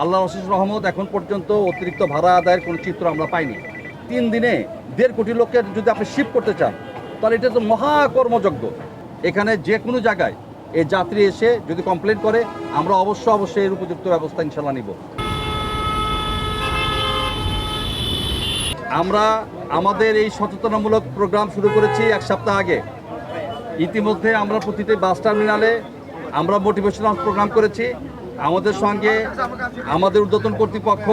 আল্লাহর অশেষ রহমত, এখন পর্যন্ত অতিরিক্ত ভাড়া আদায়ের কোনো চিত্র আমরা পাইনি। 3 দিনে 1.5 কোটি লোককে যদি আপনি শিফট করতে চান, তাহলে এটা তো মহাকর্মযজ্ঞ। এখানে যে কোনো জায়গায় এই যাত্রী এসে যদি কমপ্লেন করে, আমরা অবশ্যই এর উপযুক্ত ব্যবস্থা ইনশাল্লাহ নিব। আমরা আমাদের এই সচেতনামূলক প্রোগ্রাম শুরু করেছি 1 সপ্তাহ আগে। ইতিমধ্যে আমরা প্রতিটি বাস টার্মিনালে আমরা মোটিভেশনাল প্রোগ্রাম করেছি। আমাদের সঙ্গে আমাদের ঊর্ধ্বতন কর্তৃপক্ষ,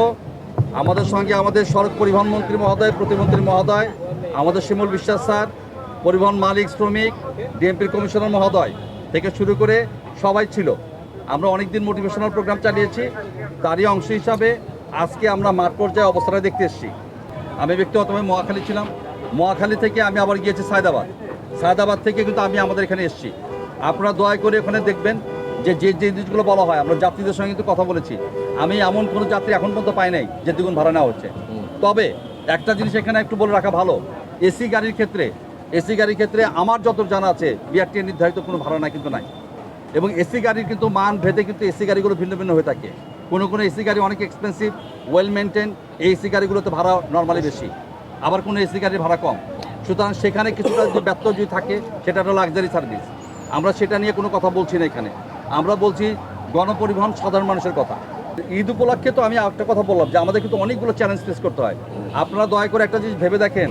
আমাদের সঙ্গে আমাদের সড়ক পরিবহন মন্ত্রী মহোদয়, প্রতিমন্ত্রী মহোদয়, আমাদের শিমুল বিশ্বাস স্যার, পরিবহন মালিক, শ্রমিক, ডিএমপির কমিশনার মহোদয় থেকে শুরু করে সবাই ছিল। আমরা অনেক দিন মোটিভেশনাল প্রোগ্রাম চালিয়েছি। তারই অংশ হিসাবে আজকে আমরা মাঠ পর্যায়ে অবস্থাটা দেখতে এসেছি। আমি ব্যক্তিগতভাবে মহাখালী ছিলাম। মহাখালী থেকে আমি আবার গিয়েছি সায়দাবাদ থেকে কিন্তু আমি আমাদের এখানে এসেছি। আপনারা দয়া করে ওখানে দেখবেন যে জিনিসগুলো বলা হয়, আমরা যাত্রীদের সঙ্গে কিন্তু কথা বলেছি। আমি এমন কোনো যাত্রী এখন পর্যন্ত পাই নাই যে দ্বিগুণ ভাড়া নেওয়া হচ্ছে। তবে একটা জিনিস এখানে একটু বলে রাখা ভালো, এসি গাড়ির ক্ষেত্রে আমার যত জানা আছে বিআরটিএ নির্ধারিত কোনো ভাড়া নাই কিন্তু নাই। এবং এসি গাড়ির কিন্তু মান ভেদে কিন্তু এসি গাড়িগুলো ভিন্ন ভিন্ন হয়ে থাকে। কোনো এসি গাড়ি অনেক এক্সপেন্সিভ, ওয়েল মেনটেন, এই এসি গাড়িগুলোতে ভাড়া নর্মালি বেশি, আবার কোনো এসি গাড়ির ভাড়া কম। সুতরাং সেখানে কিছুটা যদি ব্যত্যয় যদি থাকে, সেটা হলো লাক্সারি সার্ভিস। আমরা সেটা নিয়ে কোনো কথা বলছি না এখানে। আমরা বলছি গণপরিবহন সাধারণ মানুষের কথা। ঈদ উপলক্ষে তো আমি একটা কথা বললাম যে আমাদের কিন্তু অনেকগুলো চ্যালেঞ্জ ফেস করতে হয়। আপনারা দয়া করে একটা জিনিস ভেবে দেখেন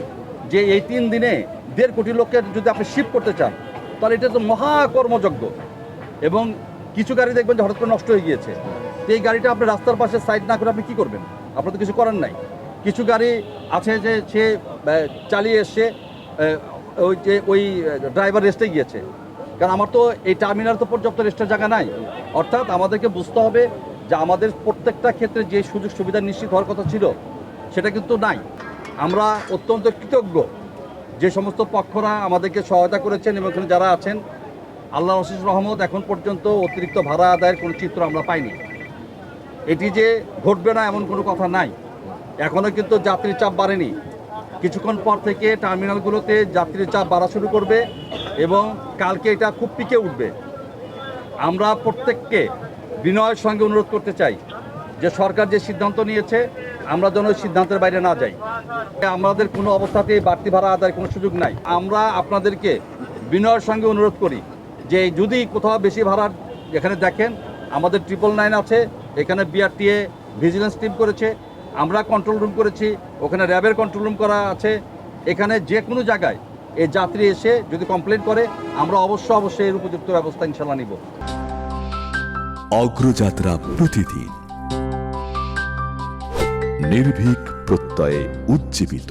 যে এই 3 দিনে 1.5 কোটি লোককে যদি আপনি শিফট করতে চান, তাহলে এটা তো মহাকর্মযজ্ঞ। এবং কিছু গাড়ি দেখবেন যে হঠাৎ করে নষ্ট হয়ে গিয়েছে। তো এই গাড়িটা আপনি রাস্তার পাশে সাইড না করে আপনি কী করবেন? আপনার তো কিছু করার নাই। কিছু গাড়ি আছে যে সে চালিয়ে এসছে, ওই ড্রাইভার রেস্টে গিয়েছে। কারণ আমার তো এই টার্মিনাল তো পর্যাপ্ত রেস্টের জায়গা নাই। অর্থাৎ আমাদেরকে বুঝতে হবে যে আমাদের প্রত্যেকটা ক্ষেত্রে যে সুযোগ সুবিধা নিশ্চিত হওয়ার কথা ছিল সেটা কিন্তু নাই। আমরা অত্যন্ত কৃতজ্ঞ যে সমস্ত পক্ষরা আমাদেরকে সহায়তা করেছেন এবং এখানে যারা আছেন। আল্লাহর অশেষ রহমত, এখন পর্যন্ত অতিরিক্ত ভাড়া আদায়ের কোনো চিত্র আমরা পাইনি। এটি যে ঘটবে না এমন কোনো কথা নাই। এখনও কিন্তু যাত্রীর চাপ বাড়েনি। কিছুক্ষণ পর থেকে টার্মিনালগুলোতে যাত্রীর চাপ বাড়া শুরু করবে এবং কালকে এটা খুব পিকে উঠবে। আমরা প্রত্যেককে বিনয়ের সঙ্গে অনুরোধ করতে চাই যে সরকার যে সিদ্ধান্ত নিয়েছে আমরা যেন ওই সিদ্ধান্তের বাইরে না যাই। আমাদের কোনো অবস্থাতেই বাড়তি ভাড়া আদায়ের কোনো সুযোগ নাই। আমরা আপনাদেরকে বিনয়ের সঙ্গে অনুরোধ করি যে যদি কোথাও বেশি ভাড়ার এখানে দেখেন, আমাদের 999 আছে, এখানে বিআরটিএ ভিজিলেন্স টিম করেছে, আমরা কন্ট্রোল রুম করেছি, ওখানে র্যাবের কন্ট্রোল রুম করা আছে। এখানে যে কোনো জায়গায় এই যাত্রী এসে যদি কমপ্লেন করে, আমরা অবশ্যই এর উপযুক্ত ব্যবস্থা ইনশাল্লাহ নিব। অগ্রযাত্রা প্রতিদিন নির্ভীক প্রত্যয়ে উজ্জীবিত।